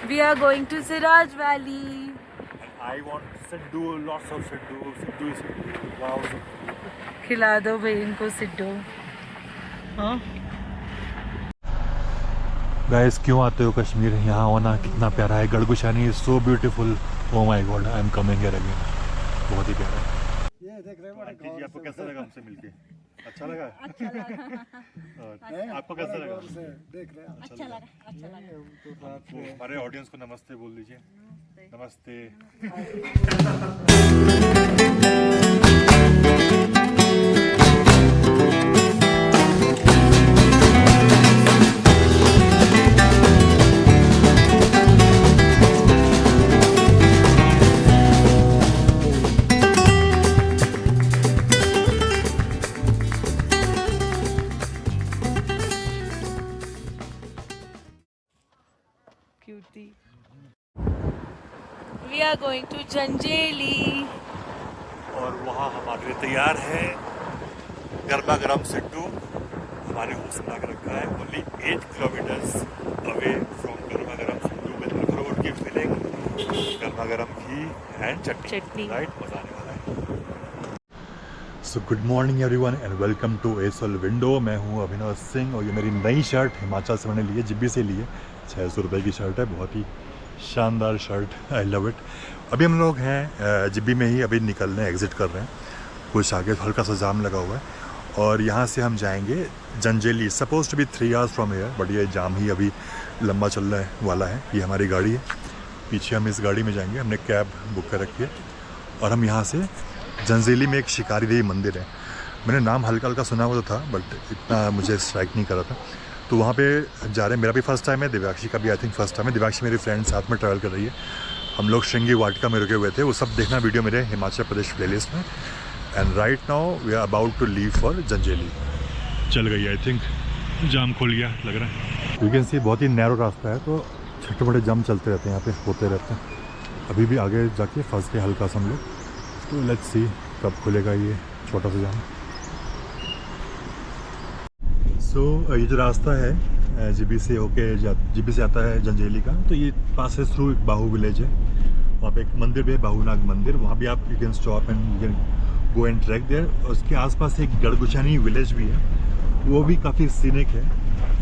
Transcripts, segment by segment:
We are going to Siraj Valley. I want Siddu, lots of Siddu. Siddu is wow. खिला दो भाई इनको सिड्डू. हाँ. गाइस क्यों आते हो कश्मीर? यहाँ होना कितना प्यारा है. Gadagushaini is so beautiful. Oh my God, I am coming here again. बहुत ही प्यारा है. ये देख रहे हो जी, आपको कैसा लगा हमसे मिलके? अच्छा लगा? अच्छा लगा. और आपको कैसा लगा? देख रहे हैं. अच्छा लगा. अच्छा लगा. हमारे ऑडियंस को नमस्ते बोल दीजिए. नमस्ते. Cutie. We are going to Janjeli. और वहाँ हमारे लिए तैयार है गर्मा गर्म सिड्डू. हमारे होस्ट बना के रखा है. ओनली 8 किलोमीटर्स अवे फ्रॉम गर्मा गर्म सिड्डू विद रोड की फिलिंग, गर्मा गर्म घी एंड चटनी. राइट, मजा आने वाला है. So good morning everyone and welcome to एसोल विंडो. मैं हूँ अभिनव सिंह और ये मेरी नई शर्ट हिमाचल से मैंने ली है, जिब्बी से ली है. 600 रुपये की शर्ट है. बहुत ही शानदार शर्ट. I love it. अभी हम लोग हैं जिब्बी में ही. अभी निकल रहे हैं, एग्ज़िट कर रहे हैं. कुछ आगे हल्का सा जाम लगा हुआ है और यहाँ से हम जाएंगे Janjehli. Suppose to be 3 hours from here, but ये जाम ही अभी लंबा चलने वाला है. ये हमारी गाड़ी है, पीछे हम इस गाड़ी में जाएंगे. हमने कैब बुक कर रखी है और हम यहाँ से जंजेली में एक शिकारी देवी मंदिर है. मैंने नाम हल्का हल्का सुना हुआ था बट इतना मुझे स्ट्राइक नहीं करा था. तो वहाँ पे जा रहे हैं. मेरा भी फर्स्ट टाइम है, दिव्याक्षी का भी आई थिंक फर्स्ट टाइम है. दिव्याक्षी मेरी फ्रेंड साथ में ट्रैवल कर रही है. हम लोग श्रृंगी वाटिका में रुके हुए थे. वो सब देखना वीडियो मेरे हिमाचल प्रदेश प्लेलिस्ट में. And right now we are about to leave for Janjehli. चल गई आई थिंक, जाम खुल गया लग रहा है. यू कैन सी बहुत ही नैरो रास्ता है तो छोटे बड़े जाम चलते रहते हैं यहाँ पे, होते रहते हैं. अभी भी आगे जाके फंस के हल्का सा हम लोग. तो लेट्स सी कब खुलेगा ये छोटा सा जाम. सो ये जो रास्ता है जिब्बी से होके जिब्बी से आता है जंजेली का, तो ये पास थ्रू एक बाहू विलेज है. वहाँ पे एक मंदिर भी है, बाहूनाग मंदिर. वहाँ भी आप you can stop and you can go and track there. और उसके आसपास एक गड़गुशानी विलेज भी है, वो भी काफ़ी सीनिक है.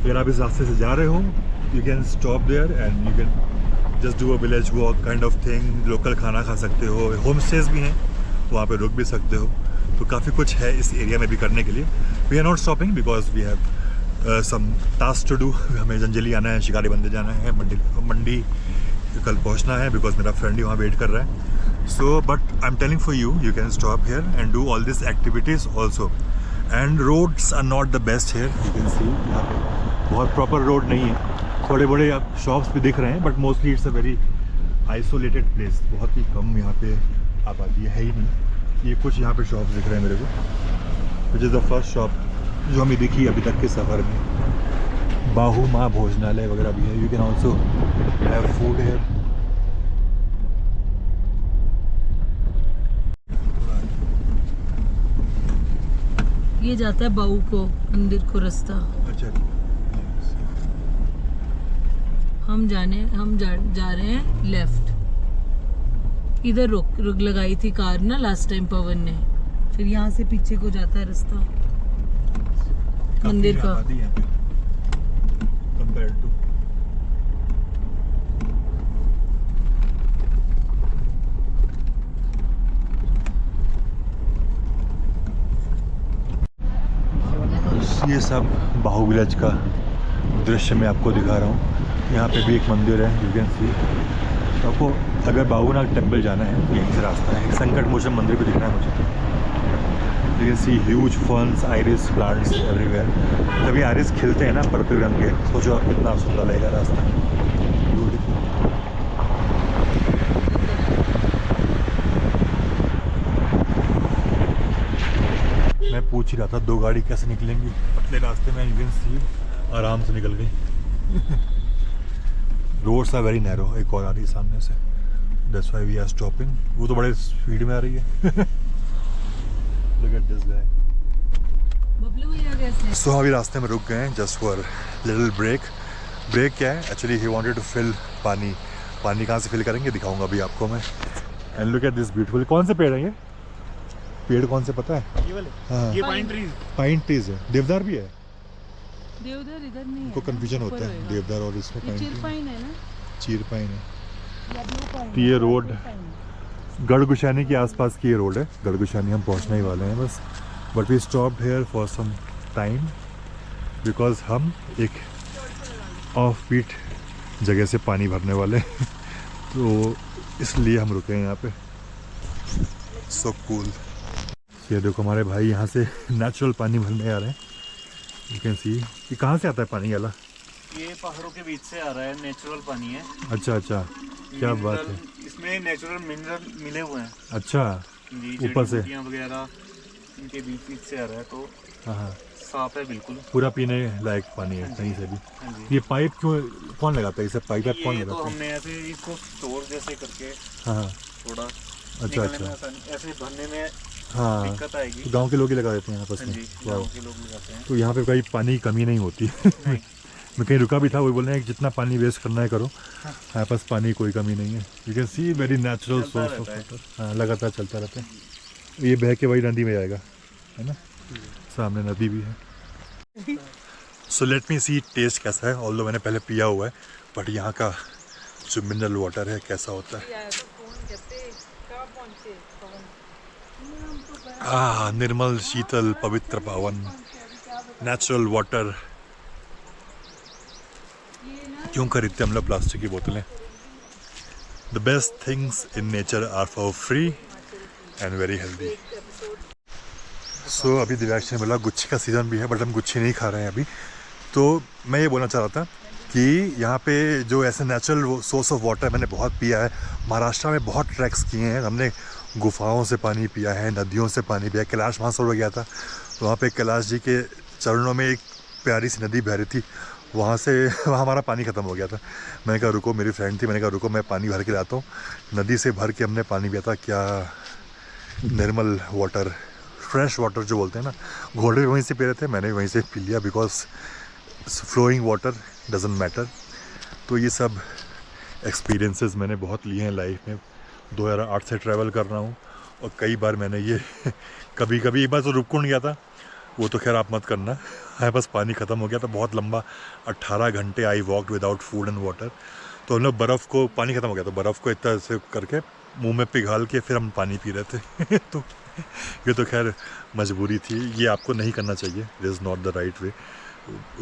अगर आप इस रास्ते से जा रहे हो you can stop there and you can just do a village walk kind of thing. Local खाना खा सकते हो. होम स्टेज भी हैं, वहाँ पे रुक भी सकते हो. तो काफ़ी कुछ है इस एरिया में भी करने के लिए. We are not stopping because we have some task to do. हमें जंजेली आना है, शिकारी बंदे जाना है, मंडी कल पहुंचना है बिकॉज मेरा फ्रेंड ही वहाँ वेट कर रहा है. So but I am telling for you, you can stop here and do all this activities also. And roads are not the best here. You can see यहाँ पे बहुत प्रॉपर रोड नहीं है. थोड़े बड़े शॉप्स भी दिख रहे हैं but mostly it's a very isolated place. बहुत ही कम यहाँ पे आबादी है ही नहीं. ये कुछ यहाँ पे शॉप्स दिख रहे हैं मेरे को, which is the first shop जो हमें दिखी अभी तक के सफ़र में. बाहू माँ भोजनालय वगैरह भी है. You can also have food here. ये जाता है बाऊ को मंदिर को रास्ता. अच्छा, हम जा रहे हैं लेफ्ट. इधर रुक लगाई थी कार ना लास्ट टाइम पवन ने. फिर यहाँ से पीछे को जाता है रास्ता मंदिर का. कंपेयर्ड टू ये सब बाहू विलेज का दृश्य मैं आपको दिखा रहा हूँ. यहाँ पे भी एक मंदिर है, यू कैन सी. आपको अगर बाहूनाग टेम्पल जाना है यहीं से रास्ता है. संकट मोचन मंदिर भी दिखना है मुझे. You can C huge ferns, iris plants everywhere. जब ये आइरिस खिलते हैं ना पर्पल रंग के, सोचो कितना सुंदर लगेगा रास्ता. मैं पूछ ही रहा था 2 गाड़ी कैसे निकलेंगी पतले रास्ते में. यू कैन सी आराम से निकल गई. Roads are very narrow. एक और आ रही है सामने से, that's why we are stopping. वो तो बड़े स्पीड में आ रही है. Look at this guy. सो अभी रास्ते में रुक गए हैं just for little break. Break क्या है actually, he wanted to fill पानी पानी कहाँ से फिल करेंगे दिखाऊंगा अभी आपको मैं। And look at this beautiful. कौन से पेड़ हैं ये? पेड़ कौन से पता है? ये वाले, हाँ ये पाइन ट्रीज। पाइन ट्रीज है। देवदार भी है? देवदार इधर नहीं है। उनको कंफ्यूजन होता है देवदार और इसमें ये पाइन चीर ट्री। पाइन है ना? चीर पाइन है। या ब्लू पाइन तो ये है, रोड चीर पाइन है। गढ़गुशानी के आसपास की ये रोड है। गढ़गुशानी हम पहुंचने ही वाले हैं बस। But we stopped here for some time because हम एक ऑफ बीट जगह से पानी भरने वाले हैं तो इसलिए हम रुके हैं यहाँ पे। So cool. ये देखो हमारे भाई यहाँ से नेचुरल पानी भरने आ रहे हैं। यू कैन सी। ये कहाँ से आता है पानी वाला? ये पहाड़ों के बीच से आ रहा है, नेचुरल पानी है। अच्छा अच्छा, क्या बात है। इसमें नेचुरल मिनरल मिले हुए हैं। अच्छा, जी, ऊपर से जड़ी-बूटियां वगैरह इनके बीच से आ रहा है तो हाँ साफ है बिल्कुल। पूरा पीने लायक पानी है कहीं से भी। हाँ जी। ये पाइप क्यों कौन लगाता है? इसे पाइप कौन ये तो लगाता है? हमने ऐसे इसको स्टोर जैसे करके हाँ थोड़ा अच्छा निकलने अच्छा में आसानी, ऐसे भरने में हाँ। दिक्कत आएगी। तो गांव के लोग ही लगा देते हैं आपस हाँ में। जी, वाह। गाँव के लोग लगाते हैं। तो यहाँ पे कहीं पानी की कमी नहीं होती नहीं। मैं कहीं रुका भी था, वो बोल रहे हैं कि जितना पानी वेस्ट करना है करो, हमारे पास पानी की कोई कमी नहीं है। You can C very natural चलता सोर्स ऑफ रहता है। वाटर। हाँ लगातार चलता रहता है। ये बह के वही नदी में जाएगा, है ना? सामने नदी भी है। सो लेट मी सी टेस्ट कैसा है। ऑल्दो मैंने पहले पिया हुआ है बट यहाँ का जो मिनरल वाटर है कैसा होता है। निर्मल शीतल पवित्र पावन नेचुरल वाटर। क्यों खरीदते हम लोग प्लास्टिक की बोतलें? The best things in nature are for free and very healthy. So अभी दिव्यांश ने बोला गुच्छी का सीज़न भी है बट हम गुच्छी नहीं खा रहे हैं अभी। तो मैं ये बोलना चाह रहा था कि यहाँ पे जो ऐसे नेचुरल सोर्स ऑफ वाटर मैंने बहुत पिया है। महाराष्ट्र में बहुत ट्रैक्स किए हैं हमने, गुफाओं से पानी पिया है, नदियों से पानी पिया है। कैलाश मानसरोवर गया था तो वहाँ पे कैलाश जी के चरणों में एक प्यारी सी नदी बह रही थी, वहाँ से वहाँ हमारा पानी ख़त्म हो गया था। मैंने कहा रुको, मेरी फ्रेंड थी, मैंने कहा रुको मैं पानी भर के लाता हूँ। नदी से भर के हमने पानी पिया था। क्या निर्मल वाटर, फ्रेश वाटर जो बोलते हैं ना। घोड़े भी वहीं से पी रहे थे, मैंने भी वहीं से पी लिया because flowing water doesn't matter. तो ये सब एक्सपीरियंसेस मैंने बहुत लिए हैं लाइफ में। 2008 से ट्रैवल कर रहा हूँ और कई बार मैंने ये कभी कभी एक बार तो रुककुंड गया था, वो तो खैर आप मत करना, हमारे पास पानी ख़त्म हो गया था। बहुत लंबा 18 घंटे I walked without food and water. तो हम लोग बर्फ़ को, पानी ख़त्म हो गया तो बर्फ़ को इतना ऐसे करके मुंह में पिघाल के फिर हम पानी पी रहे थे तो ये तो खैर मजबूरी थी, ये आपको नहीं करना चाहिए। It is not the right way.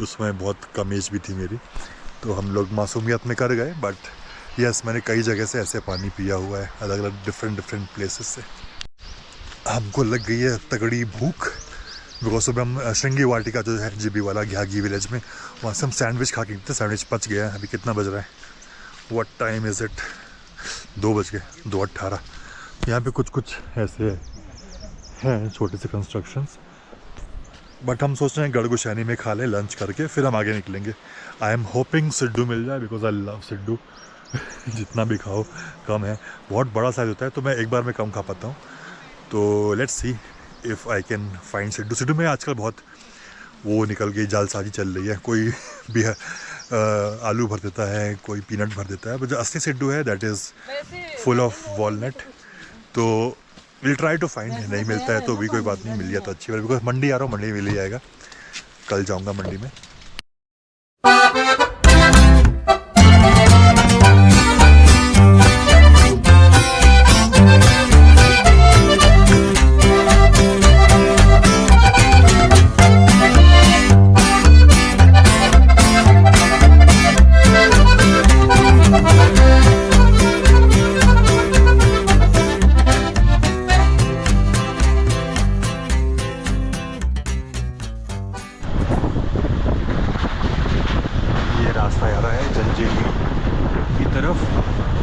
उसमें बहुत कम एज भी थी मेरी तो हम लोग मासूमियत में कर गए। बट यस, मैंने कई जगह से ऐसे पानी पिया हुआ है, अलग अलग डिफरेंट प्लेसेस से। हमको लग गई है तगड़ी भूख बिकॉज सुबह हम श्रृंगी वाटिका जो है जीबी वाला घ्यागी विलेज में, वहाँ से हम सैंडविच खा के गए। सैंडविच पच गया है। अभी कितना बज रहा है? What time is it? 2 बज गए, 2:18। यहाँ पे कुछ ऐसे हैं छोटे से कंस्ट्रक्शंस, बट हम सोच रहे हैं गढ़गुशानी में खा लें लंच करके फिर हम आगे निकलेंगे। आई एम होपिंग सिड्डू मिल जाए बिकॉज आई लव सिड्डू जितना भी खाओ कम है। बहुत बड़ा साइज़ होता है तो मैं एक बार में कम खा पाता हूँ। तो let's see if I can find siddu. Siddu में आजकल बहुत वो निकल गई, जालसाजी चल रही है। कोई भी आलू भर देता है, कोई पीनट भर देता है, बट जो असली सिड्डू है that is full of walnut. तो विल ट्राई टू फाइंड। नहीं मिलता है तो भी कोई बात नहीं, मिल गया तो अच्छी बात, बिकॉज मंडी आ रहा हूँ, मंडी में मिल ही जाएगा। कल जाऊँगा मंडी में।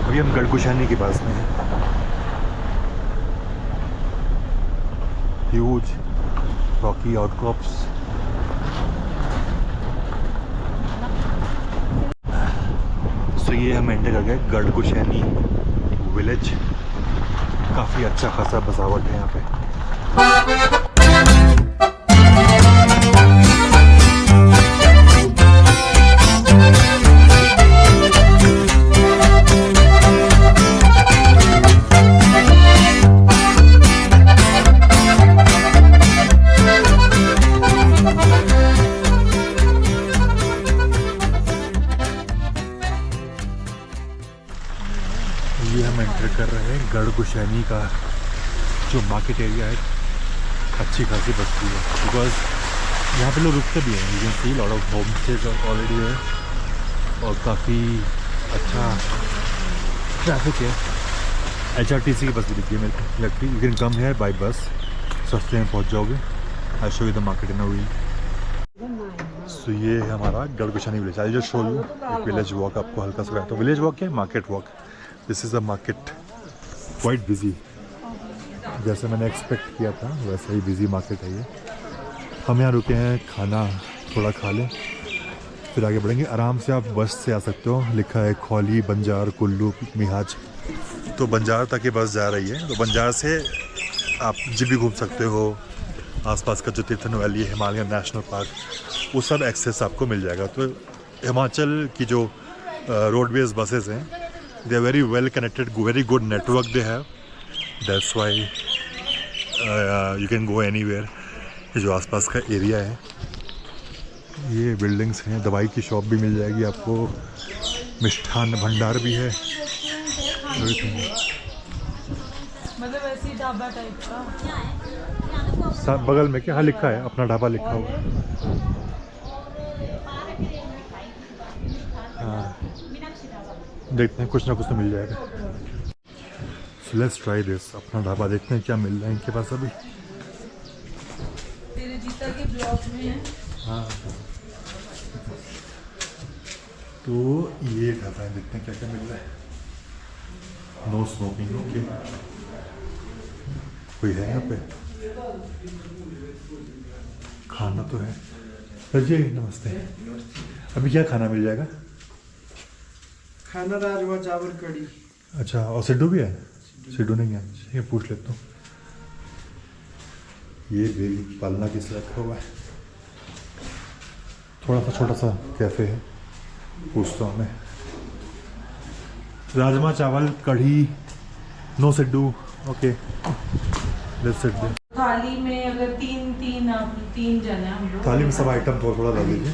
अभी हम गढ़गुशानी के पास में हैं। Huge Rocky outcrops. सो ये हम एंटर कर गए गढ़गुशानी विलेज। काफ़ी अच्छा खासा बसावट है यहाँ पे। हम एंटर कर रहे हैं गढ़ गुशैनी का जो मार्केट एरिया है। अच्छी खासी बस्ती है बिकॉज यहाँ पे लोग रुकते भी हैं। You can see lot of home stage already है और काफ़ी अच्छा ट्रैफिक है। HRTC की बस भी दिखती है मेरे को लगती है। यू कैन कम है बाई बस, सस्ते में पहुँच जाओगे। I show you the market in a week. So ये है हमारा Gadagushaini village. I just show you एक विलेज वॉक आपको हल्का सा। तो विलेज वॉक है, market walk. This is a market quite busy, जैसे मैंने एक्सपेक्ट किया था वैसे ही बिजी मार्केट है ये। हम यहाँ रुके हैं, खाना थोड़ा खा लें फिर आगे बढ़ेंगे। आराम से आप बस से आ सकते हो। लिखा है खौली, बंजार, कुल्लू, मिहाज। तो बंजार तक ये बस जा रही है। तो बंजार से आप जब भी घूम सकते हो। आसपास का जो तीर्थन वैली है, हिमालयन नेशनल पार्क, वो सब एक्सेस आपको मिल जाएगा। तो हिमाचल की जो रोडवेज बसेस हैं, they are very well connected, very good network they have. That's why you can go anywhere. ये जो आसपास का एरिया है, ये बिल्डिंग्स हैं। दवाई की शॉप भी मिल जाएगी आपको, मिष्ठान भंडार भी है। मतलब ऐसी ढाबा टाइप का सब बगल में क्या लिखा है, अपना ढाबा लिखा हुआ। हाँ, देखते हैं कुछ ना कुछ तो मिल जाएगा। सो लेट्स ट्राई दिस अपना ढाबा। देखते हैं क्या मिल रहा है इनके पास अभी। तेरे जीता के ब्लॉग में है। हाँ, तो ये ढाबा है, देखते हैं क्या क्या मिल रहा है। No smoking, okay. कोई है यहाँ पे? खाना तो है। सर जी नमस्ते। अभी क्या खाना मिल जाएगा? खाना राजमा चावल कड़ी। अच्छा, और सिड्डू भी है? सिड्डू नहीं है, ये पूछ लेता हूँ। ये बेबी पालना किस रखा हुआ है। थोड़ा सा छोटा सा कैफ़े है, पूछता हूँ मैं। राजमा चावल kadhi, no siddu, okay. Let's sit there. Thali में अगर तीन जन है हम लोग। थाली में सब आइटम थोड़ा थोड़ा डाल दीजिए।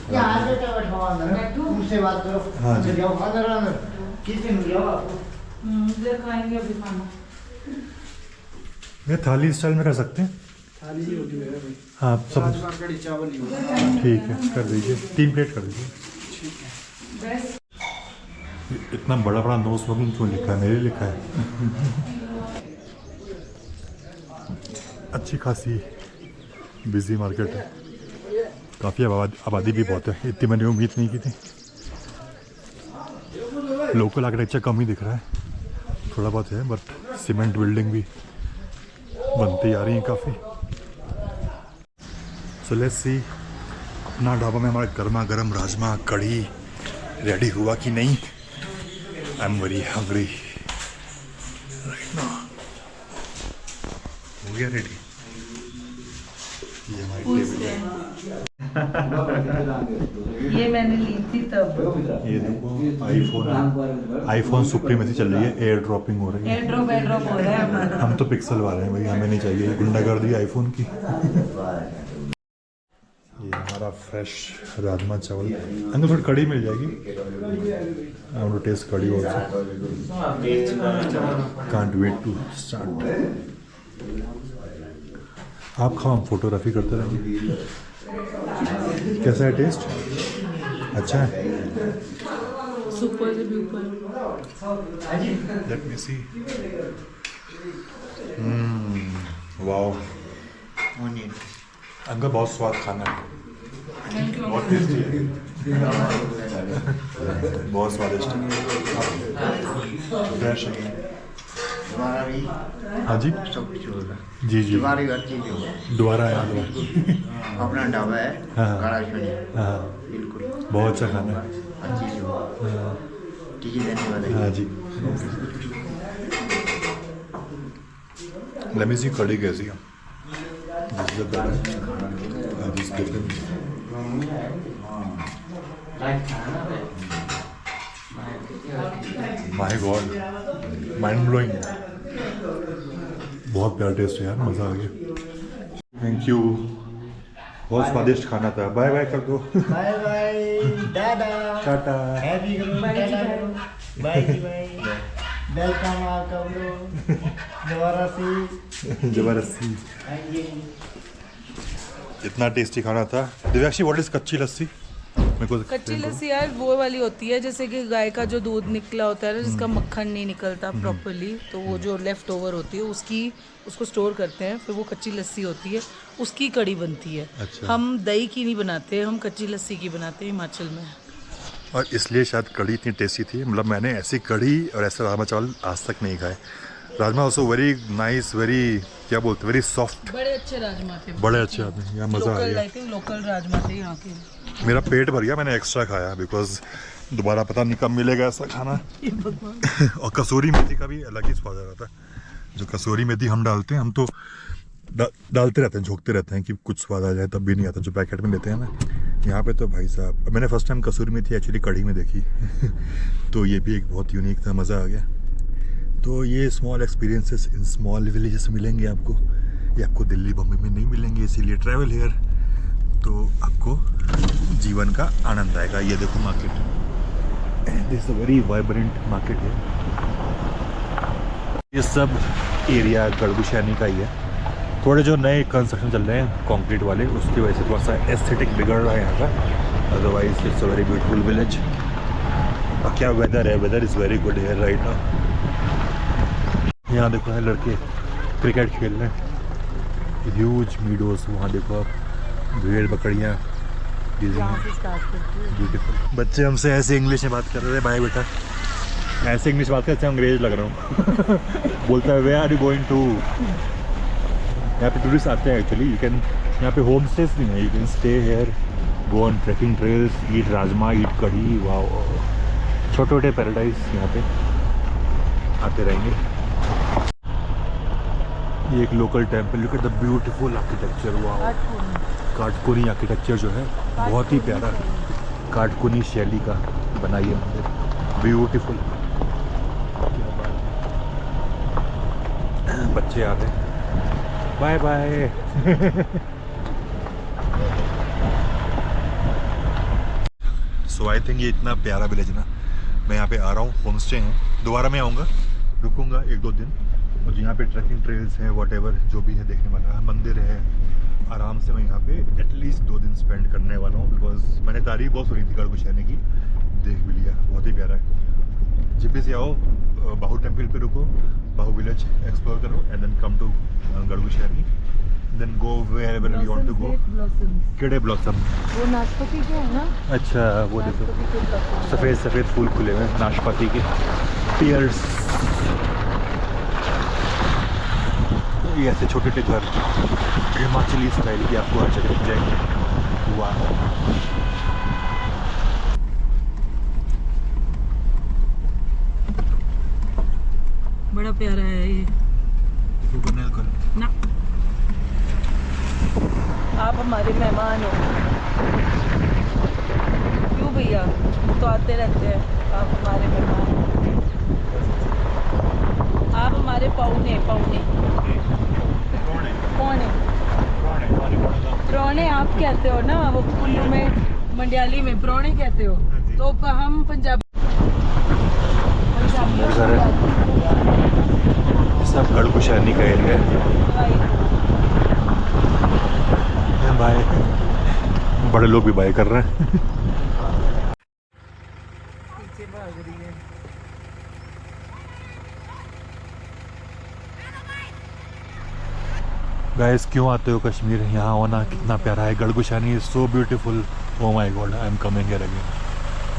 उनसे बात करो। हाँ जी। जाओ खाना रहना। किस दिन जाओ आप? इधर खाएंगे अभी खाना। ये थाली स्टाइल में कर सकते हैं। थाली ही होगी मेरा भाई। हाँ सब राजमा कड़ी चावल ही होगा। ठीक है, कर दीजिए। 3 प्लेट कर दीजिए। बस इतना बड़ा बड़ा नो स्मोकिंग क्यों लिखा है? मेरे लिए लिखा है। अच्छी खासी बिजी मार्केट है, काफ़ी आबादी भी बहुत है। इतनी मैंने उम्मीद नहीं की थी। लोकल आर्किटेक्चर कम ही दिख रहा है, थोड़ा बहुत है, बट सीमेंट बिल्डिंग भी बनती आ रही है काफ़ी। सो लेट्स सी अपना ढाबा में हमारा गर्मा गर्म राजमा कढ़ी रेडी हुआ कि नहीं। I am very hungry right now. हो गया रेडी? ये हमारी ये मैंने ली थी तब। ये देखो आईफोन सुप्रीमेसी चल रही है, एयर ड्रॉपिंग हो रही है। एयर ड्रॉप हो रहा है हमारा। हम तो पिक्सल वाले हैं भाई, हमें नहीं चाहिए गुंडागर्दी आईफोन की। ये हमारा फ्रेश राजमा चावल, अंदर थोड़ी कड़ी मिल जाएगी। I want to taste kadhi also. Can't wait to start. आप खाओ, हम फोटोग्राफी करते रहेंगे। कैसा है टेस्ट? अच्छा है। सुपर से भी ऊपर। लेट मी सी। वाओ, अंकल बहुत स्वाद खाना है, बहुत टेस्टी है, बहुत स्वादिष्ट है, फ्रेश है। हमारा भी हाँ जी सब कुछ होगा। जी जी, हमारी घर चीज होगा। दोबारा आया दोबारा। अपना ढाबा है। हाँ। काला छोले। हाँ, बिल्कुल बहुत अच्छा खाना है। अच्छी चीज होगा। हाँ, टीके देने वाले। हाँ जी। लेट मी सी कड़ी कैसी है। My God, mind blowing. बहुत प्यारा टेस्ट है यार, मज़ा आ गया। थैंक यू, बहुत स्वादिष्ट खाना था। बाय बाय कर दो। बाय बाय दादा। टाटा। हैप्पी करो। बाय जी, बाय जी बाय। वेलकम जबरदस्ती जबरदस्ती। Thank you. इतना टेस्टी खाना था। दिव्याक्षी, व्हाट इज कच्ची लस्सी? मेरे को कच्ची लस्सी यार वो वाली होती है जैसे कि गाय का जो दूध निकला होता है ना, जिसका मक्खन नहीं निकलता प्रॉपरली, तो वो जो लेफ्ट ओवर होती है उसको स्टोर करते हैं, फिर वो कच्ची लस्सी होती है, उसकी कड़ी बनती है। अच्छा। हम दही की नहीं बनाते, हम कच्ची लस्सी की बनाते हैं हिमाचल में। और इसलिए शायद कढ़ी इतनी टेस्टी थी। मतलब मैंने ऐसी कढ़ी और ऐसा राजमा चावल आज तक नहीं खाए। Rajma also very nice, very क्या बोलते, वेरी सॉफ्ट, बड़े अच्छे राजमा थे, बड़े अच्छे आते हैं। यहाँ मज़ा आ गया। आई थिंक लोकल राजमा थे यहाँ के। मेरा पेट भर गया, मैंने एक्स्ट्रा खाया बिकॉज दोबारा पता नहीं कब मिलेगा ऐसा खाना। और कसूरी मेथी का भी अलग ही स्वाद आ रहा था। जो कसूरी मेथी हम डालते हैं, हम तो डालते रहते हैं, झोंकते रहते हैं कि कुछ स्वाद आ जाए, तब भी नहीं आता जो पैकेट में लेते हैं ना। यहाँ पे तो भाई साहब, मैंने फर्स्ट टाइम कसूरी मेथी एक्चुअली कढ़ी में देखी तो ये भी एक बहुत यूनिक था, मज़ा आ गया। तो ये small experiences in small villages मिलेंगे आपको, ये आपको दिल्ली बम्बई में नहीं मिलेंगे, इसीलिए ट्रैवल हेयर, तो आपको जीवन का आनंद आएगा। ये देखो market, this is a very vibrant market है। ये सब एरिया गड़गुशैनी का ही है। थोड़े जो नए कंस्ट्रक्शन चल रहे हैं कंक्रीट वाले, उसकी वजह से थोड़ा सा एस्थेटिक बिगड़ रहा है यहाँ का, otherwise it's a very beautiful village. और क्या वेदर है, weather is very good here right now. यहाँ देखो है लड़के क्रिकेट खेल रहे हैं, ह्यूज मीडोज, वहाँ देखो आप भेड़ बकरियाँ, ब्यूटीफुल। बच्चे हमसे ऐसे इंग्लिश में बात कर रहे थे, भाई बेटा ऐसे इंग्लिश बात करते हैं, अंग्रेज लग रहा हूँ बोलता है वे आर यू गोइंग टू। यहाँ पे टूरिस्ट आते हैं एक्चुअली, यू कैन, यहाँ पे होम स्टेज भी है, you can stay here, go on trekking trails, eat rajma, eat kadhi, wow, छोटे छोटे पैराडाइज यहाँ पे आते रहेंगे। ये एक local temple, look at the beautiful architecture, wow, Kathkuni architecture जो है बहुत ही प्यारा, काटकोनी शैली का बनाई है मंदिर, ब्यूटीफुल। बच्चे आ रहे हैं, bye bye so I think ये इतना प्यारा विलेज ना, मैं यहाँ पे आ रहा हूँ, होम स्टे है, दोबारा मैं आऊँगा, रुकूँगा 1-2 दिन, और यहाँ पे ट्रैकिंग ट्रेल्स हैं, वॉटेवर जो भी है देखने वाला है, मंदिर है, आराम से मैं यहाँ पे एटलीस्ट 2 दिन स्पेंड करने वाला हूँ। बिकॉज मैंने तारीफ बहुत सुनी थी गड़गुशैनी की, देख भी लिया, बहुत ही प्यारा है। जब भी से आओ बाहू टेम्पल पे रुको, बाहू विलेज एक्सप्लोर करो, and then come to Gadagushaini, then go wherever you want to go. केड़े ब्लॉसम? वो नाशपाती के है ना। अच्छा, वो देखो सफ़ेद सफ़ेद फूल खुले हुए हैं नाशपाती के, पियर्स। ये ऐसे छोटे छोटे घर हिमाचली स्टाइल की आपको हर जगह दिख जाएंगे। वाह, बड़ा प्यारा है ये ना। आप हमारे मेहमान हो। क्यों भैया, तो आते रहते हैं, आप हमारे मेहमान हो, आप हमारे पौने पौने प्रोणे आप कहते हो ना, वो कुल्लू में मंडियाली में प्रोणे कहते हो, तो हम पंजाबी सब गड़गुशैनी का एरिया है। बाय, बड़े लोग भी बाय कर रहे हैं। पीछे भाग रही है। गाइस, क्यों आते हो कश्मीर? यहाँ होना कितना प्यारा है, Gadagushaini is so beautiful, oh my God, I am coming here again,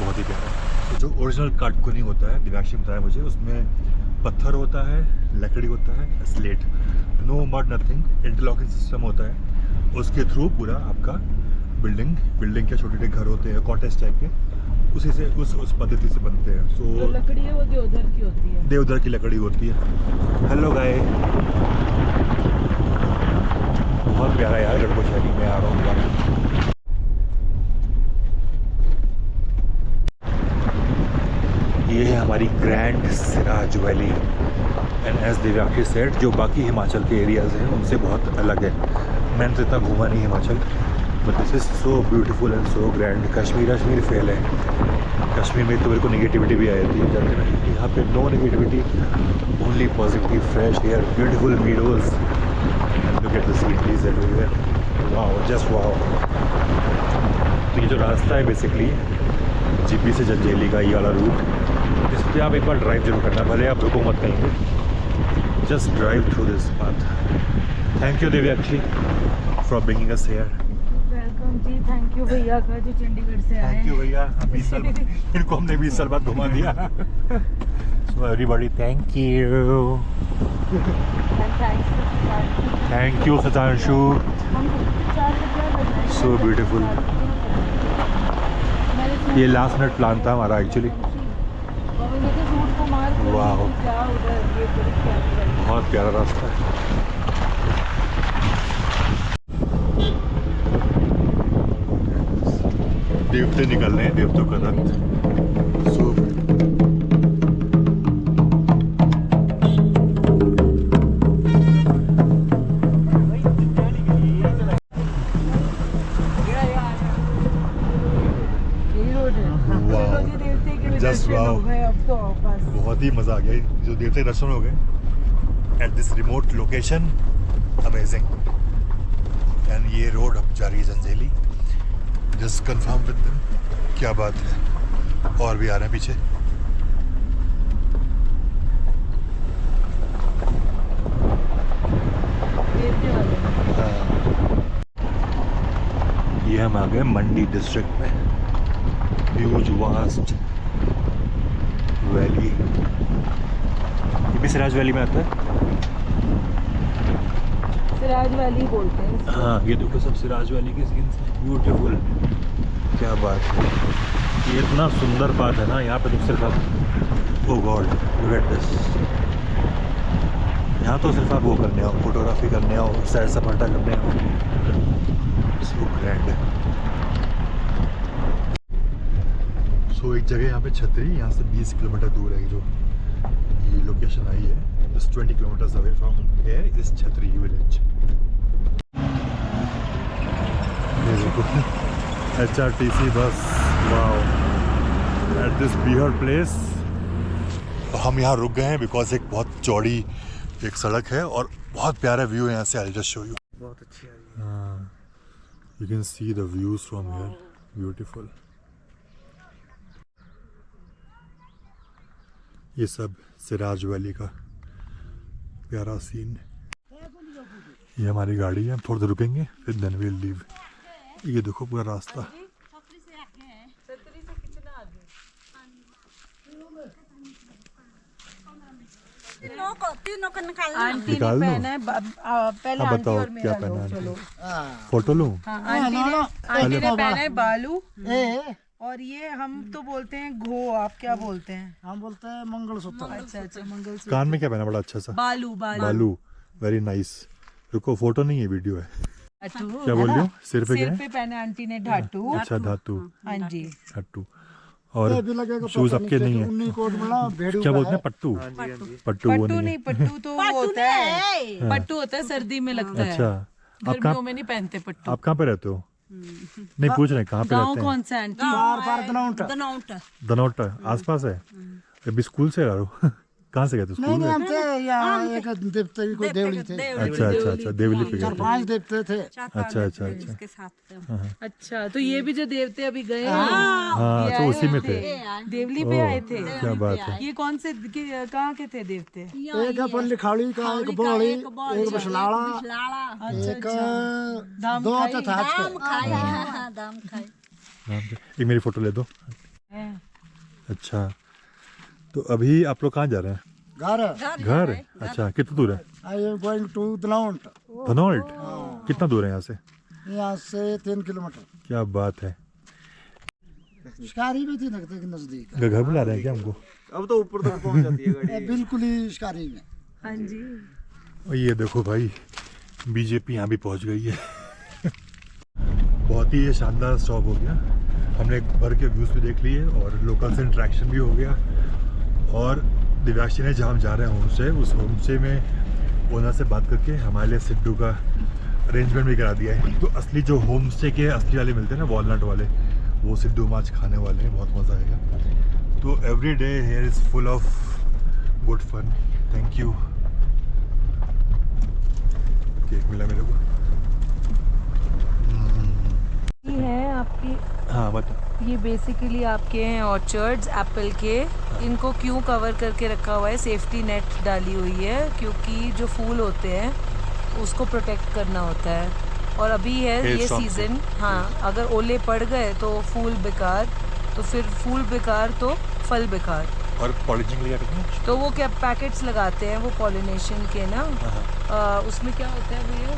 बहुत ही प्यारा है। तो जो ओरिजिनल काटकोनी होता है, दिव्याक्षी बताया मुझे, उसमें पत्थर होता है, लकड़ी होता है, slate, no mud nothing, interlocking system होता है, उसके थ्रू पूरा आपका बिल्डिंग के छोटे छोटे घर होते हैं कॉटेज टाइप के, उसी से उस पद्धति से बनते हैं। जो लकड़ी है वो देवदार की होती है, देवदार की लकड़ी होती है। हेलो गाय, बहुत प्यारा यार गड़गुशैनी में आ रहा हूँ। ये है हमारी grand Seraj valley, and as Divyakshi said, जो बाकी हिमाचल के एरियाज हैं उनसे बहुत अलग है। मैंने तो इतना घूमा नहीं Himachal, but this is so beautiful and so grand. Kashmir fail है। कश्मीर में तो मेरे को नेगेटिविटी भी आई थी जाते में, यहाँ पे no negativity, only positive, fresh air, beautiful meadows, look at the sceneries everywhere, wow, just wow. तो ये जो रास्ता है बेसिकली जीपी से जंजेली का ये वाला रूट, इस पर आप एक बार ड्राइव जरूर करना, भले आप रुको मत कहीं, just drive through this path. Thank you Divyanshi for bringing us here. Welcome जी, थैंक यू भैया का जो चंडीगढ़ से आए। थैंक यू भैया, 20 साल इनको हमने 20 साल बाद घुमा दिया। So everybody thank you, thank you Satanshu, so beautiful. ये लास्ट मिनट प्लान था हमारा एक्चुअली। वाह, बहुत प्यारा रास्ता है। देवते निकल रहे हैं, देवतों का रथ। सो जस्ट वाओ, बहुत ही मज़ा आ गया, जो देवते के दर्शन हो गए at this remote location, amazing. And ये रोड अब जा रही है Janjeli, just confirm with them, क्या बात है। और भी आ रहे हैं पीछे। हाँ। ये हम आ गए मंडी डिस्ट्रिक्ट में, ह्यूज वास्ट वैली। ये भी सिराज वैली में आता है, सिराज वैली बोलते हैं। हाँ ये देखो सब सिराज वैली की स्किन से, ब्यूटीफुल, क्या बात है। ये इतना सुंदर बात है ना, यहाँ पे तो सिर्फ आप, ओ गॉड लुक एट दिस, यहाँ तो सिर्फ आप वो करने आओ, फोटोग्राफी करने आओ, सैर सपाटा करने आओ, सो ग्रैंड। सो एक जगह यहाँ पे छतरी, यहाँ से 20 किलोमीटर दूर है जो ये लोकेशन आई है, just 20 kilometres away from here is Chhatri village. HRTC bus, wow, at this bear place. हम यहाँ रुक गए हैं बिकॉज एक बहुत चौड़ी एक सड़क है और बहुत प्यारा व्यू है यहाँ से। आई जस्ट शो यू, बहुत अच्छी आ रही है। You can see the views from here, beautiful. ये सब सिराज वैली का प्यारा सीन। ये हमारी गाड़ी है, हम थोड़ी देर रुकेंगे फिर देन वी विल लीव। ये देखो पूरा रास्ता, आंटी ने निकाल लो। पहना है, पहले हाँ, आंटी बताओ और क्या मेरा लो, पहना है? चलो। फोटो लूँ? हाँ, आंटी ने पहना है बालू, और ये हम तो बोलते हैं घो, आप क्या बोलते हैं? हम बोलते हैं मंगलसूत्र। अच्छा अच्छा, मंगलसूत्र। कान में क्या पहना बड़ा अच्छा सा? बालू बालू। बालू, वेरी नाइस। रुको, फोटो नहीं है, वीडियो है। ढाटू, क्या बोल रही हो? सिर पे क्या सिर है? पे पहना आंटी ने ढाटू। अच्छा, धातु, हाँ जी। धातु। और शूज आपके नहीं है? क्या बोलते हैं, पट्टू? पट्टू वो पट्टू नहीं नहीं, है। पट्टू तो वो होता है, पट्टू होता है सर्दी में लगता है, अच्छा, आप गर्मियों कहाँ, में नहीं पहनते पट्टू। आप कहाँ पे रहते हो? नहीं पूछ रहे कहाँ पे गाँव रहते हैं? कौन सा आंटी? दनौट आसपास है। अभी स्कूल से आ रहे हो? कहाँ से गए थे स्कूल में? हम थे यहाँ एक देवता को देवली थे, अच्छा अच्छा अच्छा, देवली पे गए थे। 5 देवते थे। अच्छा अच्छा अच्छा, अच्छा, तो ये भी जो देवते अभी गए हाँ तो उसी में थे। देवली पे आए थे। क्या बात है। ये कौन से कहाँ के थे देवते? एक अपन लिखाड़ी का, एक बौली, एक बसलाड़ा, एक दो तो था। एक मेरी फोटो ले दो। अच्छा, तो अभी आप लोग कहाँ जा रहे हैं? घर। अच्छा, कितना दूर है? I am going to Dhanaut. Dhanault कितना दूर है यहाँ से? यहाँ से 3 किलोमीटर। क्या बात है। शिकारी भी थी लगते नजदीक। घर बुला रहे हैं क्या हमको? अब तो ऊपर तक पहुंच जाती है गाड़ी। बिल्कुल ही शिकारी में। हाँ जी। और ये देखो भाई, बीजेपी यहाँ भी पहुँच गई है। बहुत ही ये शानदार स्टॉप हो गया। हमने भर के व्यूज़ भी देख लिए और लोकल से इंटरेक्शन भी हो गया। और दिव्याक्षी ने जहाँ हम जा रहे हैं होम स्टे, उस होम स्टे में ओनर से बात करके हमारे लिए सिड्डू का अरेंजमेंट भी करा दिया है। तो असली जो होम स्टे के असली वाले मिलते हैं ना, वॉलनट वाले, वो सिद्धू माछ खाने वाले हैं, बहुत मज़ा आएगा। तो every day here is full of good fun. Thank you. Cake मिला मेरे को। ये है आपकी, हाँ बता। ये बेसिकली आपके हैं ऑर्चर्ड्स एप्पल के। इनको क्यों कवर करके रखा हुआ है, सेफ्टी नेट डाली हुई है, क्योंकि जो फूल होते हैं उसको प्रोटेक्ट करना होता है। और अभी है Hail ये storm से। सीज़न, हाँ, अगर ओले पड़ गए तो फूल बेकार, तो फिर फूल बेकार तो फल बेकार। और पॉलिशिंग लिया कितने? तो वो क्या पैकेट्स लगाते हैं वो पॉलिनेशन के ना, उसमें क्या होता है भैया,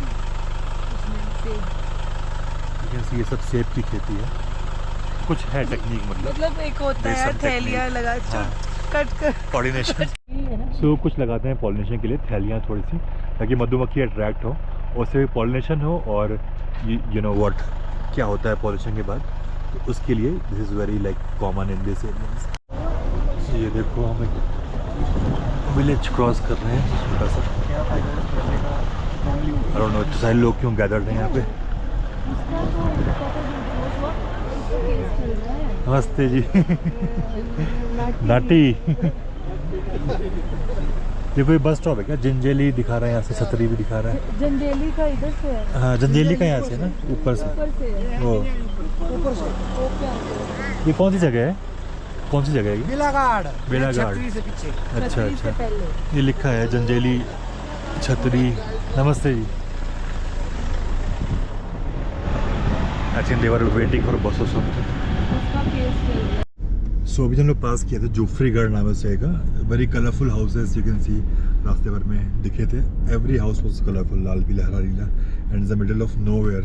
उसमें से ये सब सेब की खेती है, कुछ है टेक्निक मतलब एक होता है Basic थैलियाँ technique। लगा हाँ। कट कर पॉलिनेशन। सो कुछ लगाते हैं पॉलिनेशन के लिए थैलियाँ थोड़ी सी, ताकि मधुमक्खी अट्रैक्ट हो, उससे पॉलिनेशन हो। और यू नो व्हाट क्या होता है पॉलिनेशन के बाद, तो उसके लिए this is very like common in this areas. ये देखो हम एक विलेज क्रॉस कर रहे हैं, छोटा सा। आई डोंट नो इतने सारे लोग क्यों गैदर्ड हैं यहाँ पे। नमस्ते जी। नाटी। ये कोई बस स्टॉप है क्या? जंजेली दिखा रहा है यहाँ से, छतरी भी दिखा रहा है। जंजेली का इधर से है, हाँ जंजेली का यहाँ से ना, ऊपर से। ऊपर से है। वो ऊपर से वो क्या है? ये कौन सी जगह है? कौन सी जगह है ये? बेलाघाट। बेलाघाट। छतरी से पीछे। अच्छा छतरी से अच्छा, पहले। ये लिखा है जंजेली छतरी। नमस्ते जी। I think they were waiting for bus और समथिंग। उसका केस चल रहा है। सो अभी हम लोग पास किया था जोफ्रीगढ़ नाम है उस जगह का। Very colourful houses you can see, रास्ते भर में दिखे थे। एवरी हाउस वाज कलरफुल, लाल पीला हरा नीला, and the middle of nowhere.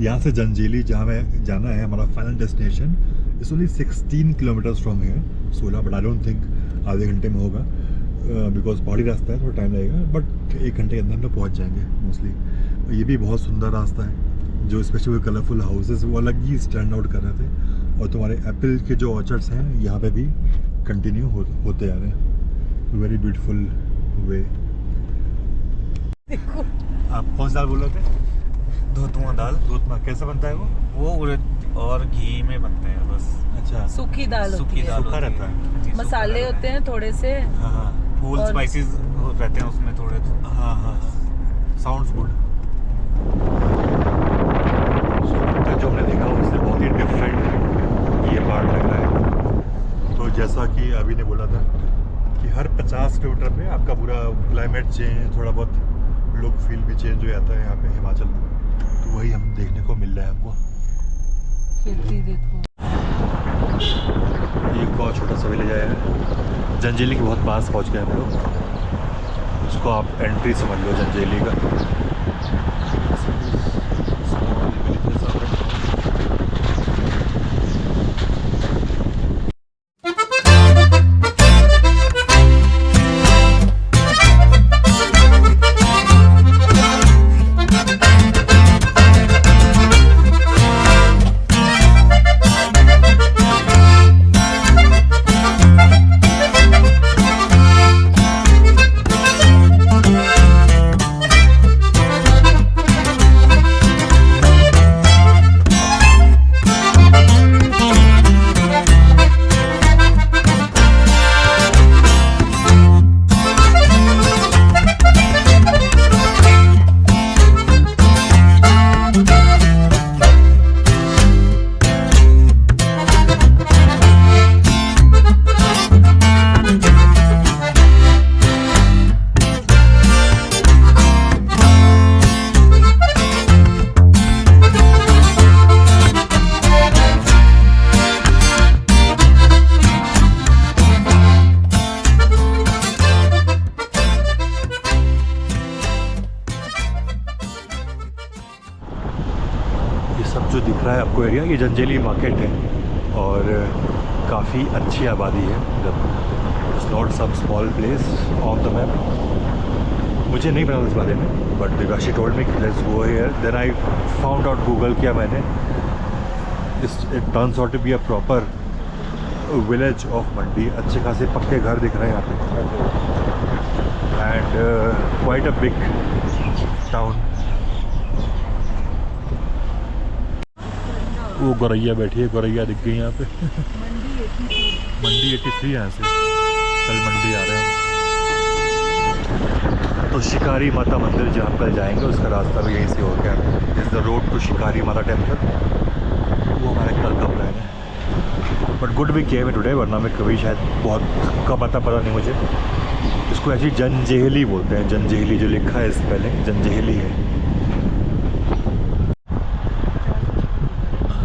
यहाँ से जंजेली जहाँ में जाना है हमारा final destination, it's only 16 kilometres from here. 16, but I don't think आधे घंटे में होगा, बिकॉज पहाड़ी रास्ता है, थोड़ा टाइम लगेगा, बट 1 घंटे के अंदर हम लोग पहुँच जाएंगे मोस्टली। ये भी बहुत सुंदर रास्ता है, जो स्पेशली कलरफुल हाउसेस वो अलग ही स्टैंड आउट कर रहे थे। और तुम्हारे एप्पल के जो ऑर्चर्ड्स हैं यहाँ पे भी कंटिन्यू होते आ रहे हैं। Very beautiful way. देखो आप कौन सा दाल बोल रहे थे? धोतुआ दाल। धोतमा कैसे बनता है वो? उड़द और घी में बनते हैं बस। अच्छा, सूखी दाल होती सूखी है, दाल सूखा होती रहता है। जी, सूखा मसाले दाल होते हैं थोड़े से, हाँ हाँ फूल और- स्पाइसेस रहते हैं उसमें थोड़े। हाँ हाँ, साउंड्स गुड। जो हमने देखा उससे बहुत ही डिफरेंट ये पार्ट लग रहा है। तो जैसा कि अभी ने बोला था कि हर 50 किलोमीटर पे आपका पूरा क्लाइमेट चेंज, थोड़ा बहुत लुक फील भी चेंज हो जाता है यहाँ पे हिमाचल में। तो वही हम देखने को मिल रहा है हमको। खेती देखो। एक और छोटा सा विलेज है, जंजेली के बहुत पास पहुँच गए हम लोग। उसको आप एंट्री समझ लो जंजेली का। जो दिख रहा है आपको एरिया, ये जंजेली मार्केट है और काफ़ी अच्छी आबादी है इधर। It's not some small place on the map. मुझे नहीं पता इस बारे में, but Divashi told me let's go here. Then I found out, Google किया मैंने, it turns out to be a proper village of Mandi. अच्छे खासे पक्के घर दिख रहे हैं यहाँ पे, and quite a big town. वो गौरैया बैठी है, गौरैया दिख गई यहाँ पे। मंडी 83 यहाँ से, कल मंडी आ रहे हैं हम। तो शिकारी माता मंदिर जहाँ कल जाएंगे उसका रास्ता भी यहीं से हो गया। इज़ द रोड टू शिकारी माता टेम्पल, वो हमारे कल का प्लान है। But good we came today, वरना मैं कभी शायद बहुत का पता नहीं मुझे। इसको एक्चुअली जंजेहली बोलते हैं, जंजेहली जो लिखा है स्पेलिंग जंजेहली है।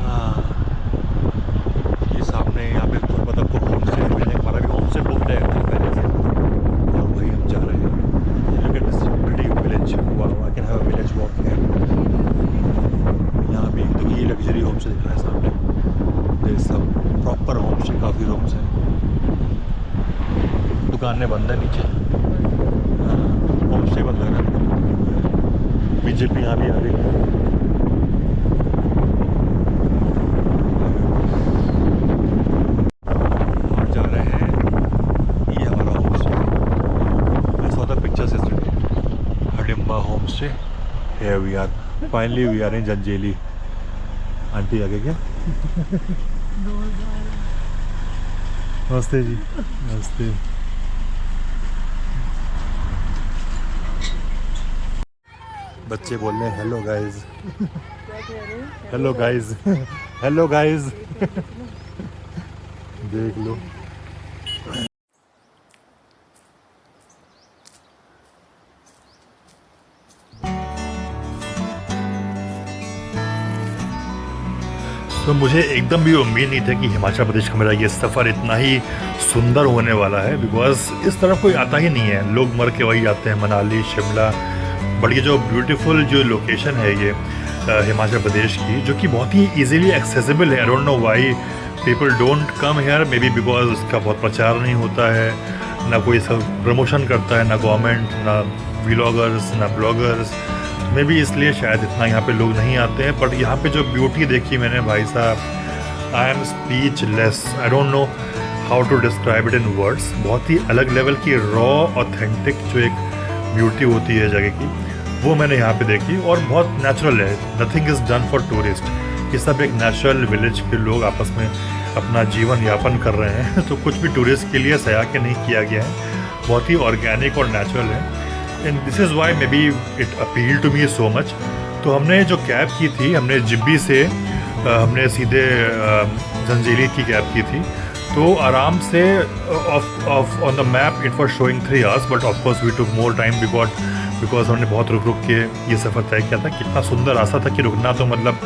हाँ, ये सामने यहाँ पे पता को होम स्टे मिलने, हमारा भी होम स्टे बुक है पहले से, और वही हम जा रहे हैं। Look at this pretty village. Wow, I can have a village walk here. यहाँ भी देखिए ये लग्जरी होम स्टे दिख रहा है सामने। ये सब प्रॉपर होम स्टे, काफ़ी रूम्स हैं। दुकानें बंद है नीचे, होम स्टे बंद लग रहा है। बीजेपी यहाँ भी आ रही है। हम जा रहे हैं, ये हमारा home stay. I saw the pictures yesterday. Hadimba home stay. Here we are. Finally we are in Janjehli. Aunty आगे क्या? नमस्ते जी। नमस्ते। बच्चे बोल रहे हैं hello guys. Hello guys. Hello guys. देख लो। तो मुझे एकदम भी उम्मीद नहीं था कि हिमाचल प्रदेश का मेरा ये सफ़र इतना ही सुंदर होने वाला है, बिकॉज इस तरफ कोई आता ही नहीं है। लोग मर के वही आते हैं, मनाली, शिमला। बट ये जो ब्यूटीफुल जो लोकेशन है ये हिमाचल प्रदेश की, जो कि बहुत ही इजीली एक्सेसिबल है। आई don't know why people don't come here, may be because उसका बहुत प्रचार नहीं होता है, ना कोई सब प्रमोशन करता है, ना गवर्नमेंट, ना व्लॉगर्स, ना ब्लॉगर्स। मे बी इसलिए शायद इतना यहाँ पे लोग नहीं आते हैं। बट यहाँ पे जो ब्यूटी देखी मैंने भाई साहब, I am speechless. I don't know how to describe it in words. बहुत ही अलग लेवल की रॉ ऑथेंटिक जो एक ब्यूटी होती है जगह की, वो मैंने यहाँ पे देखी। और बहुत नेचुरल है, nothing is done for tourist. ये सब एक नेचुरल विलेज के लोग आपस में अपना जीवन यापन कर रहे हैं। तो कुछ भी टूरिस्ट के लिए सया के नहीं किया गया है, बहुत ही ऑर्गेनिक और नेचुरल है। And this is why maybe it appeal to me so much. तो हमने जो कैब की थी, हमने जिब्बी से हमने सीधे जंजेली की कैब की थी। तो आराम से on the map it was showing 3 hours, but of course we took more time because हमने बहुत रुक के ये सफ़र तय किया था। कितना सुंदर रास्ता था कि रुकना तो मतलब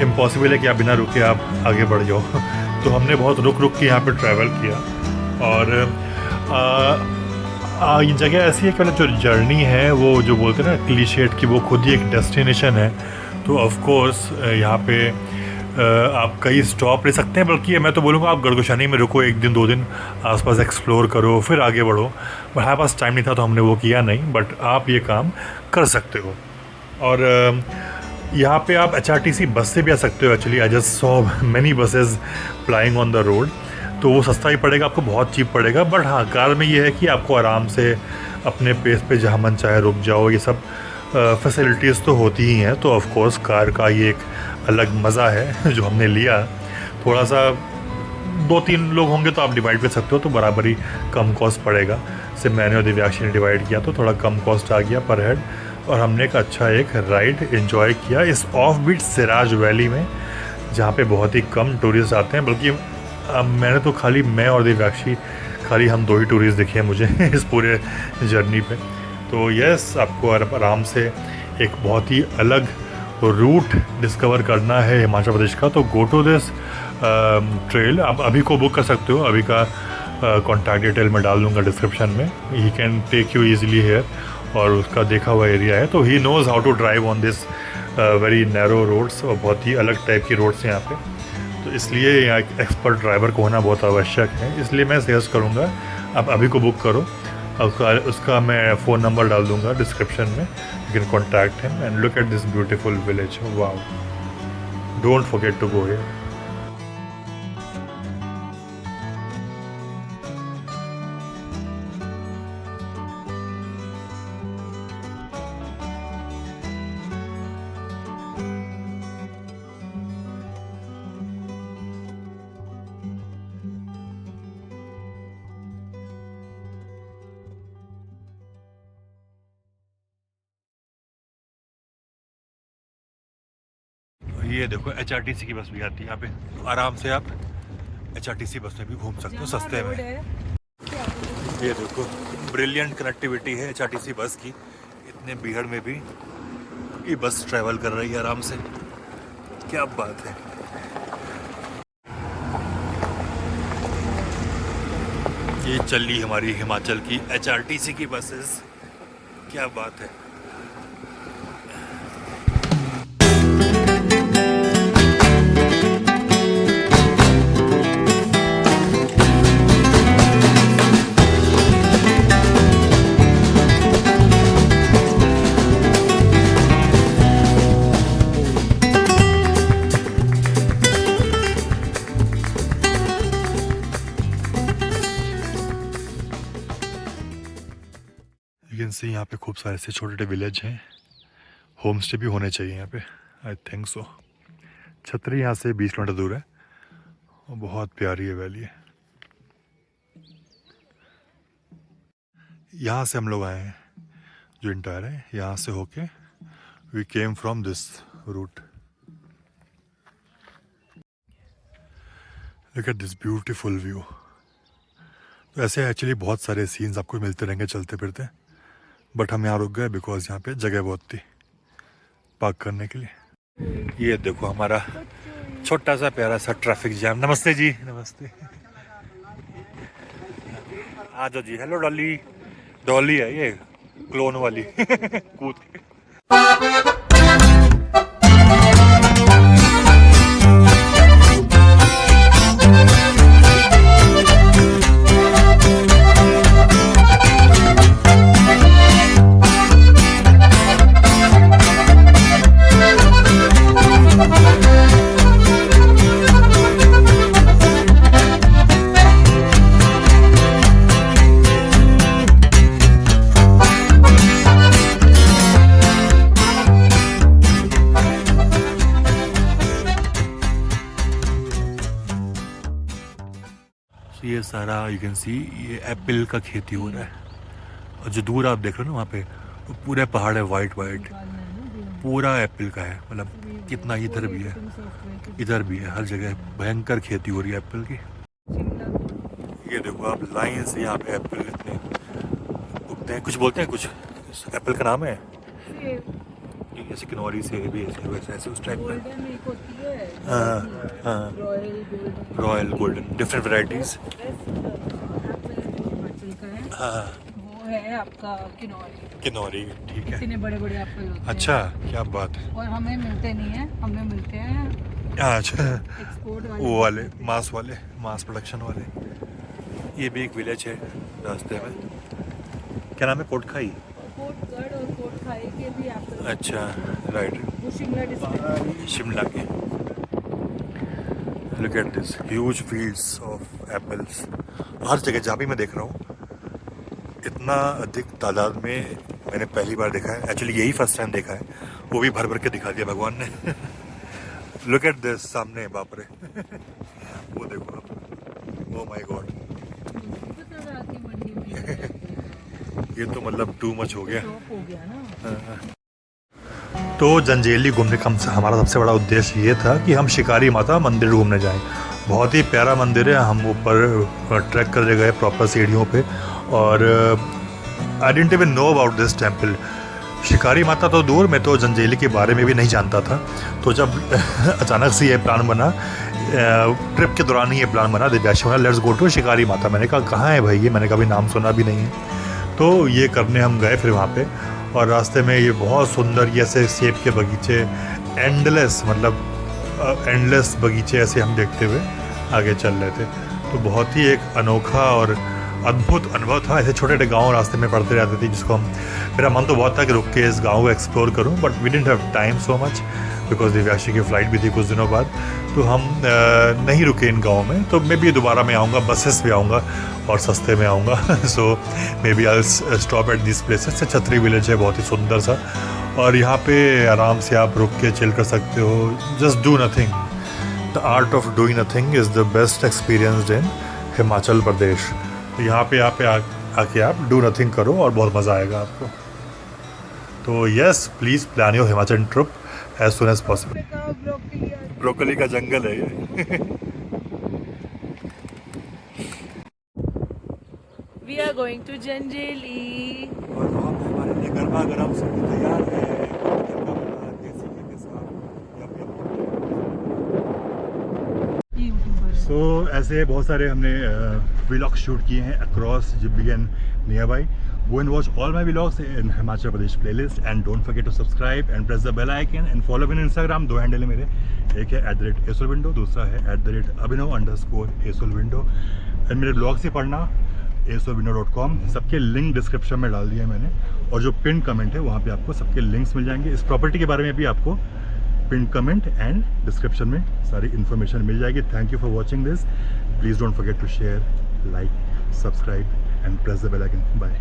इम्पॉसिबल है कि आप बिना रुके आप आगे बढ़ जाओ। तो हमने बहुत रुक के यहाँ पे ट्रैवल किया। और ये जगह ऐसी है कि मतलब जो जर्नी है वो जो बोलते हैं ना क्लीशेड की, वो खुद ही एक डेस्टिनेशन है। तो ऑफ कोर्स यहाँ पे आप कई स्टॉप ले सकते हैं, बल्कि मैं तो बोलूँगा आप गड़गोशानी में रुको 1 दिन 2 दिन, आसपास एक्सप्लोर करो, फिर आगे बढ़ो। बट हमारे पास टाइम नहीं था तो हमने वो किया नहीं, बट आप ये काम कर सकते हो। और यहाँ पे आप HRTC बस से भी आ सकते हो। Actually I just saw many buses प्लाइंग on the road, तो वो सस्ता ही पड़ेगा आपको, बहुत चीप पड़ेगा। बट हाँ, कार में ये है कि आपको आराम से अपने पेस पे जहाँ मन चाहे रुक जाओ। ये सब फैसिलिटीज़ तो होती ही हैं। तो ऑफ कोर्स कार का ये एक अलग मज़ा है जो हमने लिया। थोड़ा सा 2-3 लोग होंगे तो आप डिवाइड कर सकते हो, तो बराबर ही कम कॉस्ट पड़ेगा। सिर्फ मैंने और दिव्याक्षी ने डिवाइड किया तो थोड़ा कम कॉस्ट आ गया पर हेड। और हमने एक अच्छा एक राइड एंजॉय किया इस ऑफ बीट सिराज वैली में, जहाँ पे बहुत ही कम टूरिस्ट आते हैं। बल्कि मैंने तो खाली, मैं और दिव्याक्षी खाली हम 2 ही टूरिस्ट दिखे हैं मुझे इस पूरे जर्नी पे। तो यस, आपको आराम से एक बहुत ही अलग रूट डिस्कवर करना है हिमाचल प्रदेश का, तो गो टू दिस ट्रेल। आप अभी को बुक कर सकते हो। अभी का कॉन्टैक्ट डिटेल मैं डाल दूँगा डिस्क्रिप्शन में। He can take you easily here, और उसका देखा हुआ एरिया है, तो he knows how to drive on this very narrow roads, और बहुत ही अलग टाइप की रोड्स हैं यहाँ पे। तो इसलिए यहाँ एक एक्सपर्ट ड्राइवर को होना बहुत आवश्यक है। इसलिए मैं सजेस्ट करूँगा आप अभी को बुक करो। उसका मैं फ़ोन नंबर डाल दूँगा डिस्क्रिप्शन में, you can contact him and look at this beautiful village. Wow, don't forget to go here. ये देखो HRTC की बस भी आती है यहाँ पे, तो आराम से आप HRTC बस में भी घूम सकते हो सस्ते में। ये देखो ब्रिलियंट कनेक्टिविटी है HRTC बस की, इतने भीड़ में भी ये बस ट्रैवल कर रही है आराम से, क्या बात है। ये चली हमारी हिमाचल की HRTC की बसेस, क्या बात है। से यहाँ पे खूब सारे से छोटे छोटे विलेज हैं, होम स्टे भी होने चाहिए यहाँ पे, आई थिंक सो। छतरी यहाँ से 20 किलोमीटर दूर है और बहुत प्यारी है वैली है। यहाँ से हम लोग आए हैं, जो इंटायर है यहाँ से होके we came from this route. Look at this beautiful view. तो ऐसे एक्चुअली बहुत सारे सीन्स आपको मिलते रहेंगे चलते फिरते, बट हम यहाँ रुक गए बिकॉज यहाँ पे जगह बहुत थी पार्क करने के लिए। ये देखो हमारा छोटा सा प्यारा सा ट्रैफिक जैम। नमस्ते जी, नमस्ते। आ जाओ जी। हेलो डॉली। डॉली है ये, क्लोन वाली कूद के। ये सारा यू कैन सी ये एप्पल का खेती हो रहा है, और जो दूर आप देख रहे हो ना वहाँ पे वो पूरे पहाड़ है वाइट वाइट, पूरा एप्पल का है। मतलब कितना इधर भी है, इधर भी है, हर जगह भयंकर खेती हो रही है एप्पल की। ये देखो आप लाइन से यहाँ पे एप्पल इतने उगते हैं। कुछ बोलते हैं, कुछ एप्पल का नाम है जैसे किनौरी से भी वैसे ऐसे उस टाइप का। हाँ, रॉयल गोल्डन, डिफरेंट वैरायटीज। हाँ, वो है आपका किनौरी। किनौरी, ठीक है। इतने बड़े बड़े एप्पल होते हैं। अच्छा, क्या बात है। और हमें मिलते नहीं है, हमें मिलते हैं अच्छा एक्सपोर्ट वो वाले मास प्रोडक्शन वाले। ये भी एक विलेज है रास्ते में, क्या नाम है, कोटखाई। कोटगढ़ और कोटखाई के भी एप्पल। अच्छा, राइट। वो शिमला डिस्ट्रिक्ट, शिमला के। Look at this huge fields of apples. हर जगह जहाँ भी मैं देख रहा हूँ, इतना अधिक तादाद में मैंने पहली बार देखा है। एक्चुअली यही फर्स्ट टाइम देखा है, वो भी भर भर के दिखा दिया भगवान ने। लुक एट दिस, सामने, बाप रे। वो देखो आप, ओह माय गॉड। ये तो मतलब टू मच हो गया। तो जंजेली घूमने का हमारा सबसे बड़ा उद्देश्य ये था कि हम शिकारी माता मंदिर घूमने जाएं। बहुत ही प्यारा मंदिर है। हम ऊपर ट्रैक करने गए प्रॉपर सीढ़ियों पे, और I didn't even know about this temple. शिकारी माता तो दूर, मैं तो जंजेली के बारे में भी नहीं जानता था। तो जब अचानक से ये प्लान बना, ट्रिप के दौरान ही ये प्लान बना, दिव्याशी बोला लेट्स गो टू शिकारी माता। मैंने कहा कहाँ है भाई ये, मैंने कभी नाम सुना भी नहीं है। तो ये करने हम गए फिर वहाँ पे, और रास्ते में ये बहुत सुंदर ये ऐसे सेब के बगीचे, एंडलेस, मतलब एंडलेस बगीचे ऐसे हम देखते हुए आगे चल रहे थे। तो बहुत ही एक अनोखा और अद्भुत अनुभव था। ऐसे छोटे छोटे गाँव रास्ते में पड़ते रहते थे, जिसको हम, मेरा मन तो बहुत था कि रुक के इस गाँव को एक्सप्लोर करूँ, but we didn't have time so much because Divyashi की फ़्लाइट भी थी कुछ दिनों बाद। तो हम नहीं रुके इन गाँव में। तो मे बी दोबारा मैं आऊँगा, बसेस पे आऊँगा और सस्ते में आऊँगा। So maybe I stop at this places. Chhatri village है, बहुत ही सुंदर सा, और यहाँ पे आराम से आप रुक के चिल कर सकते हो। Just do nothing. The art of doing nothing is the best experienced in Himachal Pradesh. यहाँ पे आके आप डू नथिंग करो और बहुत मज़ा आएगा आपको। तो yes, please plan your Himachal trip as soon as possible. Broccoli का जंगल है ये। We are going to Janjehli. और वहाँ पे हमारे लिए गर्मा गर्म सब्जी तैयार है, गर्मा गर्म देसी घी के साथ। सो ऐसे बहुत सारे हमने व्लॉग शूट किए हैं across Jibby and near by. Go and watch all my vlogs in Himachal Pradesh playlist and don't forget to subscribe and press the bell icon and follow me on Instagram। 2 handle है मेरे, एक है @asolvindo, दूसरा है @abhinav_asolvindo। And मेरे blog से पढ़ना asolvindo.com, सबके लिंक डिस्क्रिप्शन में डाल दिया है मैंने। और जो पिन कमेंट है वहाँ पे आपको सबके लिंक्स मिल जाएंगे। इस प्रॉपर्टी के बारे में भी आपको पिन कमेंट एंड डिस्क्रिप्शन में सारी इन्फॉर्मेशन मिल जाएगी। Thank you for watching this. Please don't forget to share, like, subscribe and press the bell icon. Bye.